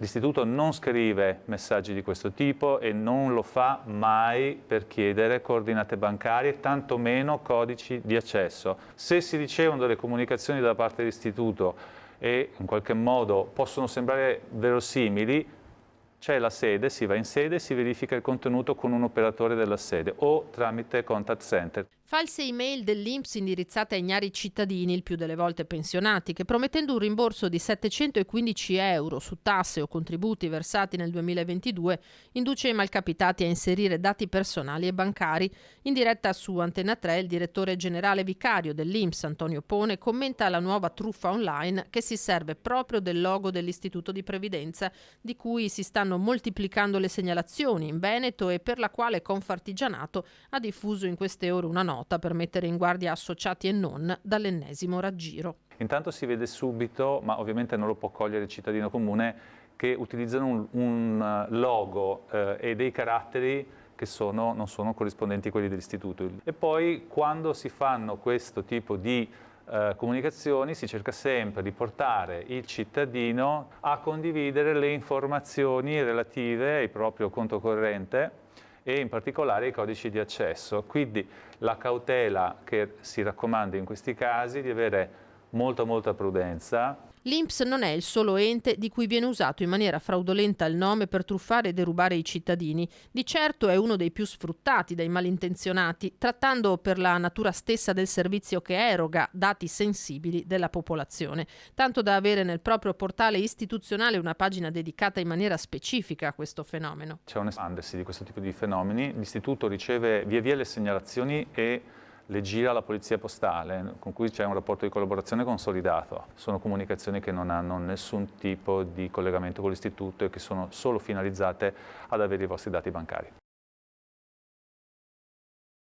L'istituto non scrive messaggi di questo tipo e non lo fa mai per chiedere coordinate bancarie, tantomeno codici di accesso. Se si ricevono delle comunicazioni da parte dell'istituto e in qualche modo possono sembrare verosimili, c'è la sede, si va in sede e si verifica il contenuto con un operatore della sede o tramite contact center. False email dell'INPS indirizzate ai ignari cittadini, il più delle volte pensionati, che promettendo un rimborso di 715 euro su tasse o contributi versati nel 2022, induce i malcapitati a inserire dati personali e bancari. In diretta su Antena 3, il direttore generale vicario dell'INPS, Antonio Pone, commenta la nuova truffa online che si serve proprio del logo dell'Istituto di Previdenza, di cui si stanno moltiplicando le segnalazioni in Veneto e per la quale Confartigianato ha diffuso in queste ore una nota per mettere in guardia associati e non dall'ennesimo raggiro. Intanto si vede subito, ma ovviamente non lo può cogliere il cittadino comune, che utilizzano un logo e dei caratteri che non sono corrispondenti a quelli dell'istituto. E poi quando si fanno questo tipo di comunicazioni si cerca sempre di portare il cittadino a condividere le informazioni relative al proprio conto corrente e in particolare i codici di accesso. Quindi la cautela che si raccomanda in questi casi è di avere molta prudenza. L'INPS non è il solo ente di cui viene usato in maniera fraudolenta il nome per truffare e derubare i cittadini. Di certo è uno dei più sfruttati dai malintenzionati, trattando per la natura stessa del servizio che eroga dati sensibili della popolazione, tanto da avere nel proprio portale istituzionale una pagina dedicata in maniera specifica a questo fenomeno. C'è un espandersi di questo tipo di fenomeni, l'istituto riceve via via le segnalazioni e le gira alla polizia postale, con cui c'è un rapporto di collaborazione consolidato. Sono comunicazioni che non hanno nessun tipo di collegamento con l'istituto e che sono solo finalizzate ad avere i vostri dati bancari.